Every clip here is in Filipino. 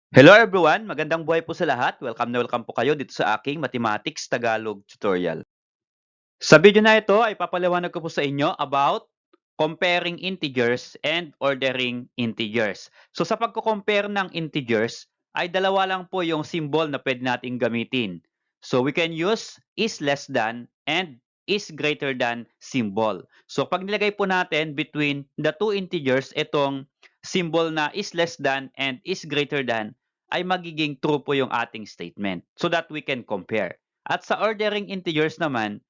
Hello everyone, magandang buhay po sa lahat. Welcome na welcome po kayo dito sa aking Mathematics Tagalog tutorial. Sa video na ito ay papaliwanag ko po sa inyo about comparing integers and ordering integers. So sa pagko-compare ng integers ay dalawa lang po yung symbol na pwede nating gamitin. So we can use is less than and is greater than symbol. So pag nilagay po natin between the two integers itong symbol na is less than and is greater than ay magiging true po yung ating statement so that we can compare. At sa ordering integers naman,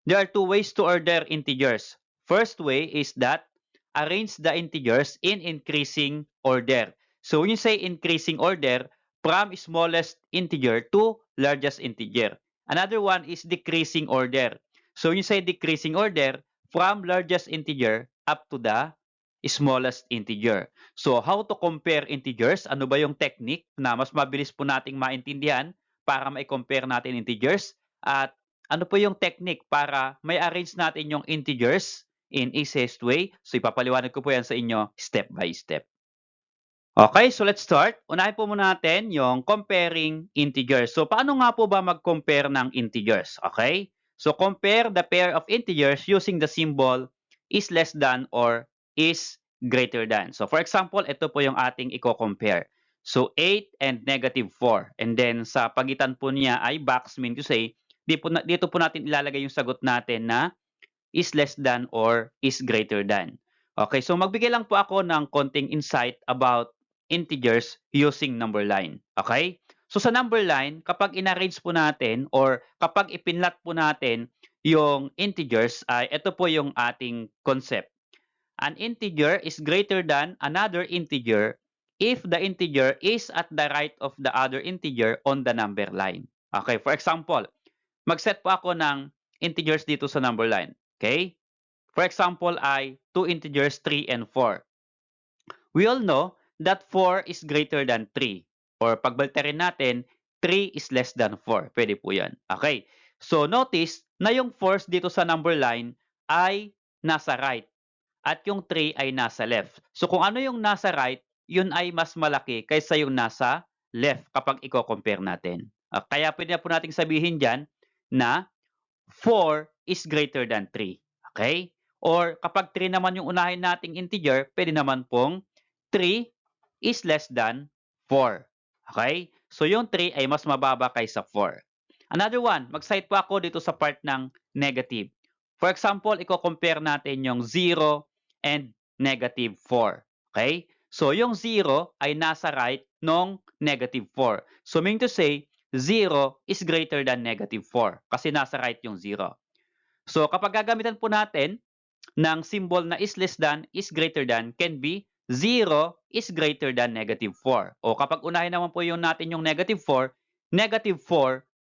there are two ways to order integers. First way is that arrange the integers in increasing order. So when you say increasing order, from smallest integer to largest integer. Another one is decreasing order. So when you say decreasing order, from largest integer up to the smallest integer. So how to compare integers? Ano ba yung technique na mas mabilis po nating maintindihan para ma-compare natin integers? At ano po yung technique para may arrange natin yung integers in easiest way? So ipapaliwanag ko po yan sa inyo step by step. Okay, so let's start. Unahin po muna natin yung comparing integers. So paano nga po ba mag-compare ng integers? Okay? So compare the pair of integers using the symbol is less than or is greater than. So for example, ito po yung ating i-compare. So 8 and negative 4. And then sa pagitan po niya ay box, mean to say, dito po natin ilalagay yung sagot natin na is less than or is greater than. Okay, so magbigay lang po ako ng konting insight about integers using number line. Okay? So sa number line, kapag inarrange po natin or kapag ipinlat po natin yung integers, ay ito po yung ating concept. An integer is greater than another integer if the integer is at the right of the other integer on the number line. Okay, for example, mag-set po ako ng integers dito sa number line. Okay? For example ay 2 integers 3 and 4. We all know that 4 is greater than 3. Or pagbalterin natin, 3 is less than 4. Pwede po yan. Okay. So notice na yung 4 dito sa number line ay nasa right. At yung 3 ay nasa left. So kung ano yung nasa right, yun ay mas malaki kaysa yung nasa left kapag i-compare natin. Kaya pwede na po nating sabihin dyan na 4 is greater than 3. Okay? Or kapag 3 naman yung unahin nating integer, pwede naman pong 3 is less than 4. Okay? So yung 3 ay mas mababa kaysa 4. Another one, mag-cite po ako dito sa part ng negative. For example, i-compare natin yung 0 and negative 4. Okay? So yung 0 ay nasa right nung negative 4. So meaning to say, 0 is greater than negative 4 kasi nasa right yung 0. So kapag gagamitan po natin ng symbol na is less than, is greater than, can be 0 is greater than negative 4. O kapag unahin naman po yung natin yung negative 4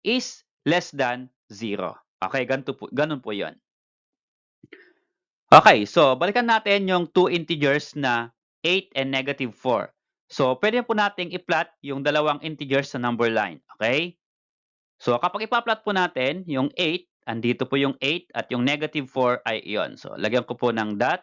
is less than 0. Okay, ganun po yun. Okay, so balikan natin yung two integers na 8 and negative 4. So pwede po nating i-plot yung dalawang integers sa number line. Okay? So kapag ipa-plot po natin yung 8, andito po yung 8 at yung negative 4 ay iyon. So lagyan ko po ng dot.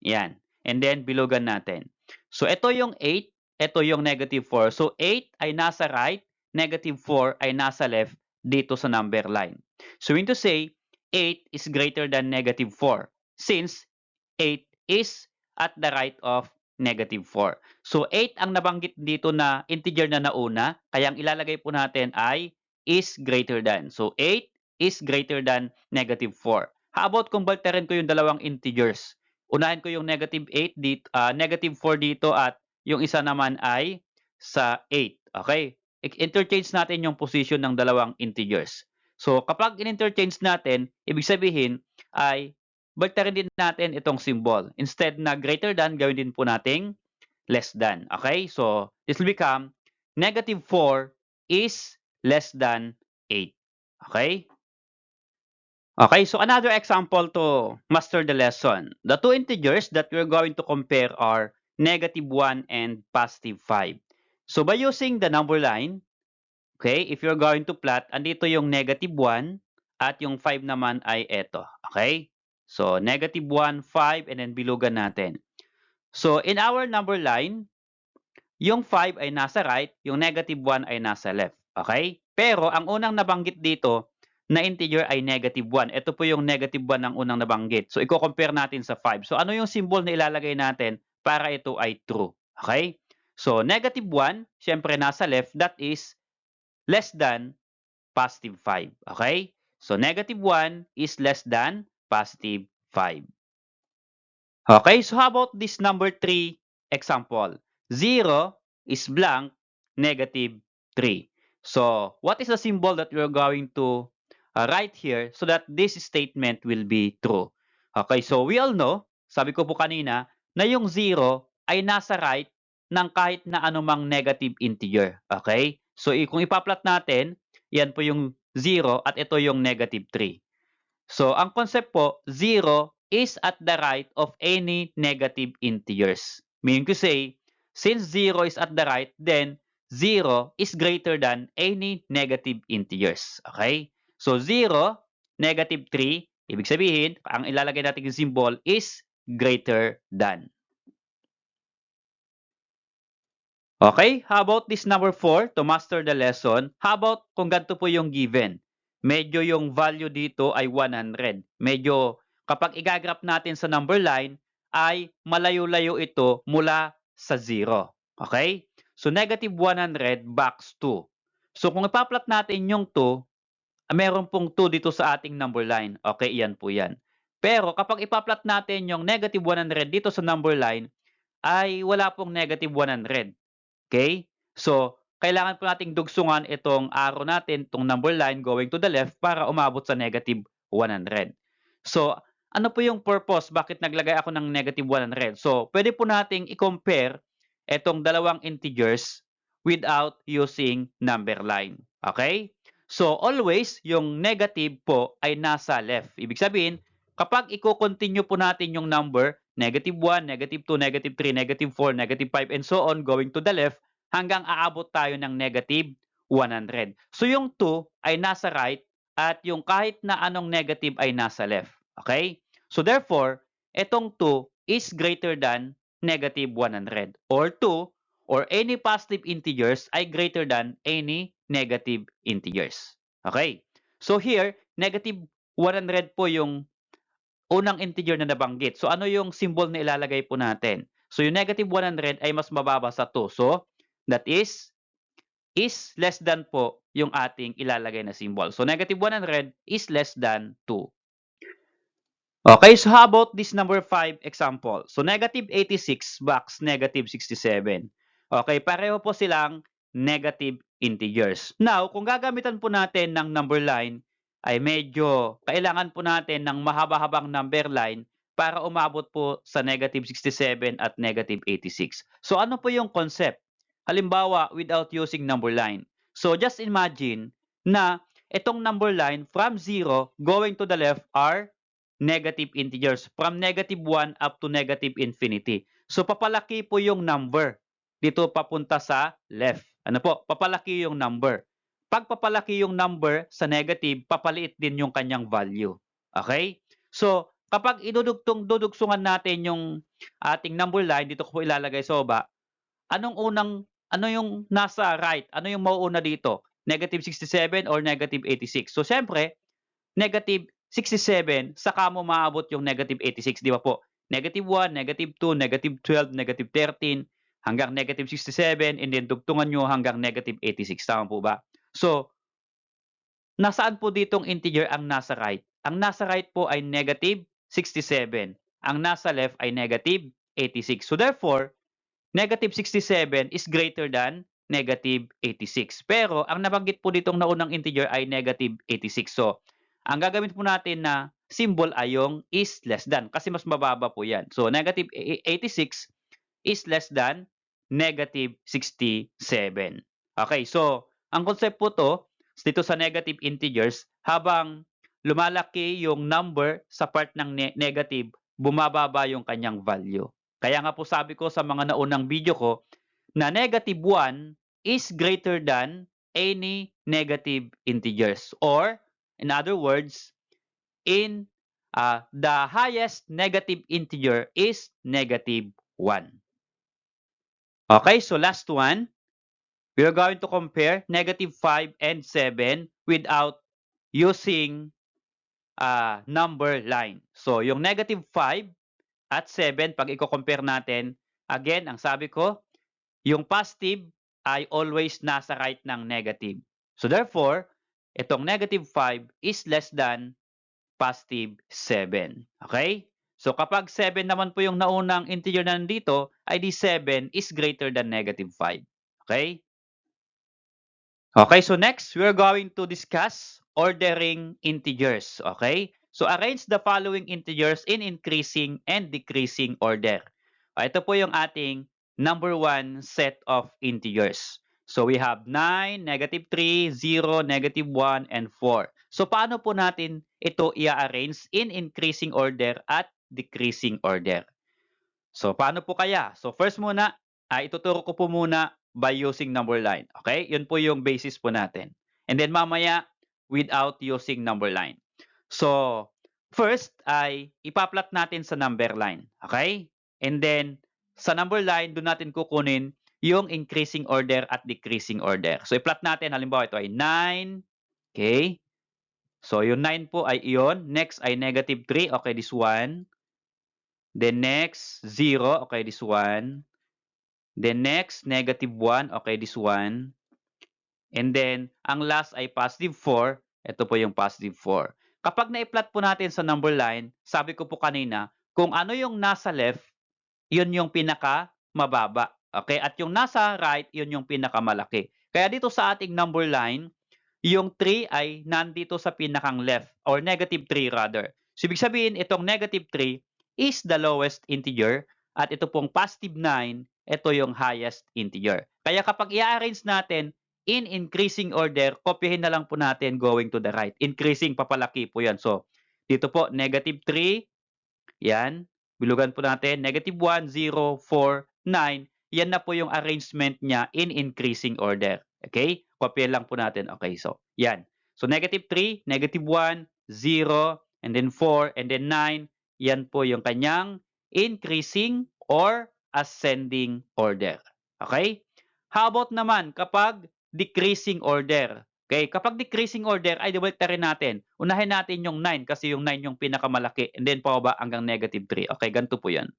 Yan. And then bilugan natin. So ito yung 8, ito yung negative 4. So 8 ay nasa right, negative 4 ay nasa left dito sa number line. So mean to say, 8 is greater than negative 4 since 8 is at the right of negative 4. So 8 ang nabanggit dito na integer na nauna, kaya ang ilalagay po natin ay is greater than. So 8 is greater than negative 4. How about kung balterin ko yung dalawang integers? Unahin ko yung negative 8 dito, negative 4 dito at yung isa naman ay sa 8. Okay? Interchange natin yung position ng dalawang integers. So kapag in-interchange natin, ibig sabihin ay baltarin din natin itong symbol. Instead na greater than, gawin din po nating less than. Okay? So this will become negative 4 is less than 8. Okay? Okay, so another example to master the lesson. The two integers that we're going to compare are negative 1 and positive 5. So by using the number line, okay, if you're going to plot, andito yung negative 1 at yung 5 naman ay eto. Okay? So negative 1, 5, and then bilugan natin. So in our number line, yung 5 ay nasa right, yung negative 1 ay nasa left. Okay? Pero ang unang nabanggit dito na integer ay negative 1. Ito po yung negative 1 ang unang nabanggit. So, i-compare natin sa 5. So, ano yung symbol na ilalagay natin para ito ay true? Okay? So, negative 1, syempre nasa left, that is less than positive 5. Okay? So, negative 1 is less than positive 5. Okay, so how about this number 3 example? 0 is blank, negative 3. So, what is the symbol that we're going to write here so that this statement will be true? Okay, so we all know, sabi ko po kanina, na yung 0 ay nasa right ng kahit na anumang negative integer. Okay? So, kung ipa-plot natin, yan po yung 0 at ito yung negative 3. So, ang concept po, 0 is at the right of any negative integers. Meaning to say, since 0 is at the right, then 0 is greater than any negative integers. Okay? So, 0, negative 3, ibig sabihin, ang ilalagay natin yung symbol is greater than. Okay, how about this number 4 to master the lesson? How about kung ganito po yung given? Medyo yung value dito ay 100. Medyo kapag igagraph natin sa number line ay malayo-layo ito mula sa 0. Okay? So negative 100 box 2. So kung ipa-plot natin yung 2, meron pong 2 dito sa ating number line. Okay, iyan po yan. Pero kapag ipa-plot natin yung negative 100 dito sa number line, ay wala pong negative 100. Okay? So, kailangan po nating dugsungan itong arrow natin, itong number line going to the left para umabot sa negative 100. So, ano po yung purpose? Bakit naglagay ako ng negative 100? So, pwede po nating i-compare itong dalawang integers without using number line. Okay? So, always, yung negative po ay nasa left. Ibig sabihin, kapag i-continue po natin yung number, negative 1, negative 2, negative 3, negative 4, negative 5, and so on, going to the left, hanggang aabot tayo ng negative 100. So yung 2 ay nasa right at yung kahit na anong negative ay nasa left. Okay? So therefore, itong 2 is greater than negative 100. Or 2 or any positive integers ay greater than any negative integers. Okay? So here, negative 100 po yung unang integer na nabanggit. So ano yung symbol na ilalagay po natin? So yung negative 100 ay mas mababa sa 2. So that is less than po yung ating ilalagay na symbol. So negative 100 is less than 2. Okay, so how about this number 5 example? So negative 86 box negative 67. Okay, pareho po silang negative integers. Now, kung gagamitan po natin ng number line, ay medyo kailangan po natin ng mahaba-habang number line para umabot po sa negative 67 at negative 86. So ano po yung concept? Halimbawa, without using number line. So just imagine na itong number line from 0 going to the left are negative integers from negative 1 up to negative infinity. So papalaki po yung number dito papunta sa left. Ano po? Papalaki yung number. Pag papalaki yung number sa negative, papaliit din yung kanyang value. Okay? So, kapag dudugsungan natin yung ating number line, dito ko po ilalagay sa baba, ano yung nasa right? Ano yung mauuna dito? Negative 67 or negative 86? So, syempre, negative 67, saka mo maabot yung negative 86, di ba po? Negative 1, negative 2, negative 12, negative 13, hanggang negative 67, and then dugtungan nyo hanggang negative 86. Tama po ba? So, nasaan po ditong integer ang nasa right? Ang nasa right po ay negative 67. Ang nasa left ay negative 86. So therefore, negative 67 is greater than negative 86. Pero ang nabanggit po ditong naunang integer ay negative 86. So, ang gagawin po natin na symbol ay yung is less than kasi mas mababa po yan. So, negative 86 is less than negative 67. Okay, so ang concept po to dito sa negative integers, habang lumalaki yung number sa part ng negative, bumababa yung kanyang value. Kaya nga po sabi ko sa mga naunang video ko na negative 1 is greater than any negative integers, or in other words, the highest negative integer is negative 1. Okay, so last one. We are going to compare negative 5 and 7 without using number line. So, yung negative 5 at 7, pag i-compare natin, again, ang sabi ko, yung positive ay always nasa right ng negative. So, therefore, itong negative 5 is less than positive 7. Okay? So, kapag 7 naman po yung naunang integer na nandito, ay di 7 is greater than negative 5. Okay? Okay, so next, we're going to discuss ordering integers. Okay? So, arrange the following integers in increasing and decreasing order. Ito po yung ating number 1 set of integers. So, we have 9, negative 3, 0, negative 1, and 4. So, paano po natin ito i-arrange in increasing order at decreasing order? So, paano po kaya? So, first muna, ituturo ko po muna by using number line. Okay? Yun po yung basis po natin. And then mamaya, without using number line. So, first ay ipa-plot natin sa number line. Okay? And then, sa number line, doon natin kukunin yung increasing order at decreasing order. So, i-plot natin. Halimbawa, ito ay 9. Okay? So, yung 9 po ay iyon. Next ay negative 3. Okay, this one. Then next, 0. Okay, this one. Then next, negative 1. Okay, this one. And then, ang last ay positive 4. Ito po yung positive 4. Kapag na-plot po natin sa number line, sabi ko po kanina, kung ano yung nasa left, yun yung pinaka mababa. Okay? At yung nasa right, yun yung pinakamalaki. Kaya dito sa ating number line, yung 3 ay nandito sa pinakang left or negative 3 rather. So, ibig sabihin, itong negative 3 is the lowest integer at ito pong positive 9, ito yung highest integer. Kaya kapag i-arrange natin in increasing order, kopyahin na lang po natin going to the right. Increasing, papalaki po yan. So, dito po, negative 3, yan. Bilugan po natin, negative 1, 0, 4, 9. Yan na po yung arrangement niya in increasing order. Okay? Kopyahin lang po natin. Okay, so, yan. So, negative 3, negative 1, 0, and then 4, and then 9. Yan po yung kanyang increasing or ascending order. Okay? How about naman kapag decreasing order? Okay, kapag decreasing order, ay dibaltarin natin. Unahin natin yung 9 kasi yung 9 yung pinakamalaki and then pababa hanggang negative 3. Okay, ganito po yan.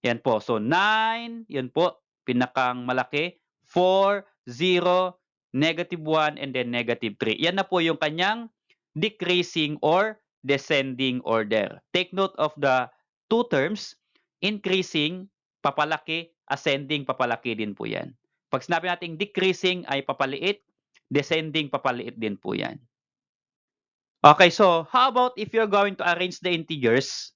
Yan po. So, 9, yun po, pinakang malaki. 4, 0, negative 1, and then negative 3. Yan na po yung kanyang decreasing or descending order. Take note of the two terms, increasing, papalaki, ascending, papalaki din po yan. Pag sinabi natin decreasing ay papaliit, descending, papaliit din po yan. Okay, so how about if you're going to arrange the integers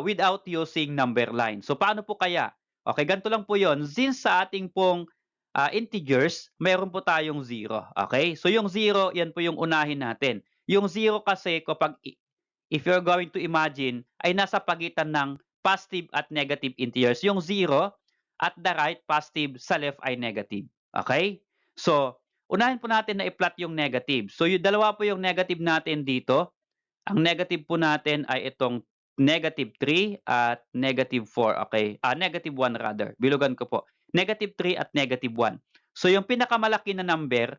without using number line? So paano po kaya? Okay, ganito lang po yon. Since sa ating pong integers, mayroon po tayong 0. Okay, so yung 0, yan po yung unahin natin. Yung 0 kasi kapag if you're going to imagine, ay nasa pagitan ng positive at negative integers. Yung 0 at the right, positive, sa left ay negative. Okay? So, unahin po natin na i-plot yung negative. So, yung dalawa po yung negative natin dito. Ang negative po natin ay itong negative 3 at negative 4. Okay? Negative 1 rather. Bilugan ko po. Negative 3 at negative 1. So, yung pinakamalaki na number,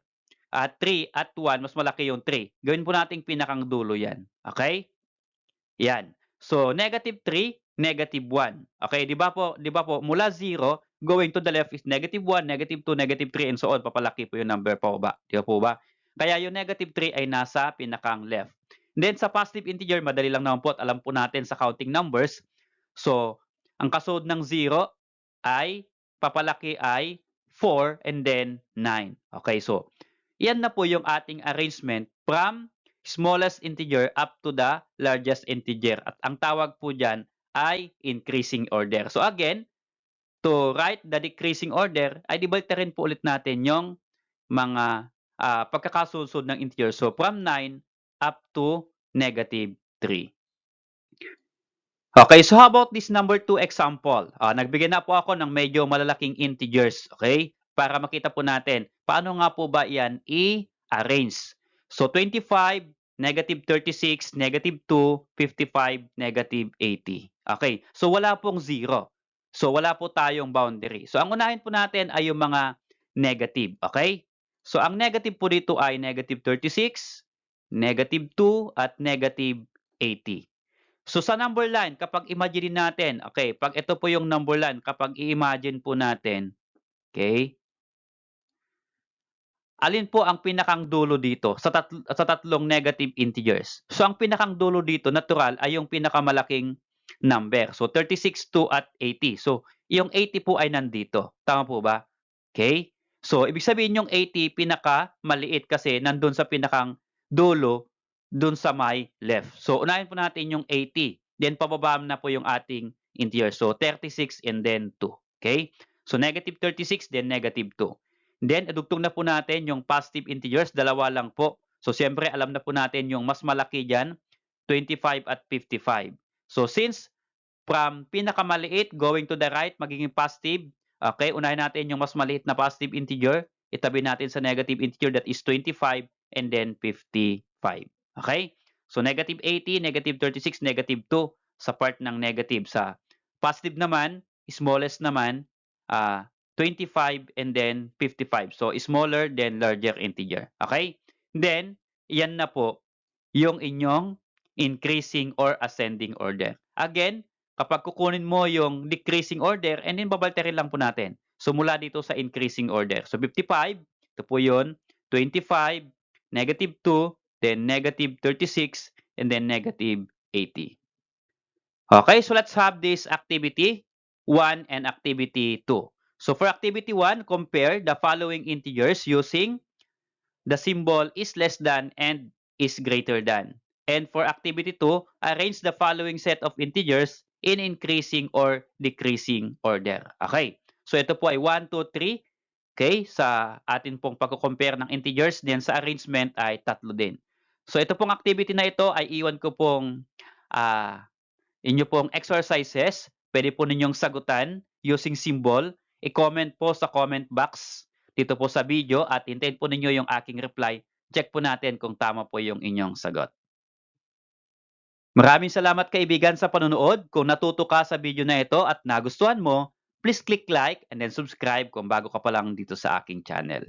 3 at 1, mas malaki yung 3. Gawin po natin pinakang dulo yan. Okay? Yan. So, negative 3, negative 1. Okay, di ba po, mula 0, going to the left is negative 1, negative 2, negative 3, and so on. Papalaki po yung number pababa. Di ba po ba? Kaya yung negative 3 ay nasa pinakang left. Then, sa positive integer, madali lang naman po at alam po natin sa counting numbers. So, ang kasunod ng 0 ay, papalaki ay 4 and then 9. Okay, so, yan na po yung ating arrangement from smallest integer up to the largest integer. At ang tawag po dyan ay increasing order. So again, to write the decreasing order, ay dibalterin po ulit natin yung mga pagkakasunod ng integer. So from 9 up to negative 3. Okay, so how about this number 2 example? Nagbigay na po ako ng medyo malalaking integers, okay? Para makita po natin, paano nga po ba yan i-arrange? So, 25, negative 36, negative 2, 55, negative 80. Okay, so wala pong 0. So, wala po tayong boundary. So, ang unahin po natin ay yung mga negative, okay? So, ang negative po dito ay negative 36, negative 2, at negative 80. So, sa number line, kapag imagine natin, okay, pag ito po yung number line, kapag i-imagine po natin, okay, alin po ang pinakang dulo dito sa tatlong negative integers? So, ang pinakang dulo dito, natural, ay yung pinakamalaking number. So, 36, 2, at 80. So, yung 80 po ay nandito. Tama po ba? Okay? So, ibig sabihin yung 80 pinakamaliit kasi nandun sa pinakang dulo, dun sa may left. So, unahin po natin yung 80. Then, pababa na po yung ating integer. So, 36 and then 2. Okay? So, negative 36, then negative 2. Then, idugtong na po natin yung positive integers, dalawa lang po. So, siyempre, alam na po natin yung mas malaki dyan, 25 at 55. So, since from pinakamaliit going to the right, magiging positive, okay, unahin natin yung mas maliit na positive integer, itabi natin sa negative integer, that is 25, and then 55. Okay? So, negative 80, negative 36, negative 2 sa part ng negative. Sa positive naman, smallest naman, 25 and then 55. So, smaller than larger integer. Okay? Then, yan na po yung inyong increasing or ascending order. Again, kapag kukunin mo yung decreasing order, and then babalterin lang po natin. So, mula dito sa increasing order. So, 55, ito po yun, 25, negative 2, then negative 36, and then negative 80. Okay, so let's have this activity 1 and activity 2. So for activity 1, compare the following integers using the symbol is less than and is greater than. And for activity 2, arrange the following set of integers in increasing or decreasing order. Okay, so ito po ay 1, 2, 3. Okay, sa atin pong pagko-compare ng integers, then sa arrangement ay 3 din. So ito pong activity na ito ay iwan ko pong inyo pong exercises, pwede po ninyong sagutan using symbol. I-comment po sa comment box dito po sa video at hintayin po ninyo yung aking reply. Check po natin kung tama po yung inyong sagot. Maraming salamat kaibigan sa panonood. Kung natuto ka sa video na ito at nagustuhan mo, please click like and then subscribe kung bago ka pa lang dito sa aking channel.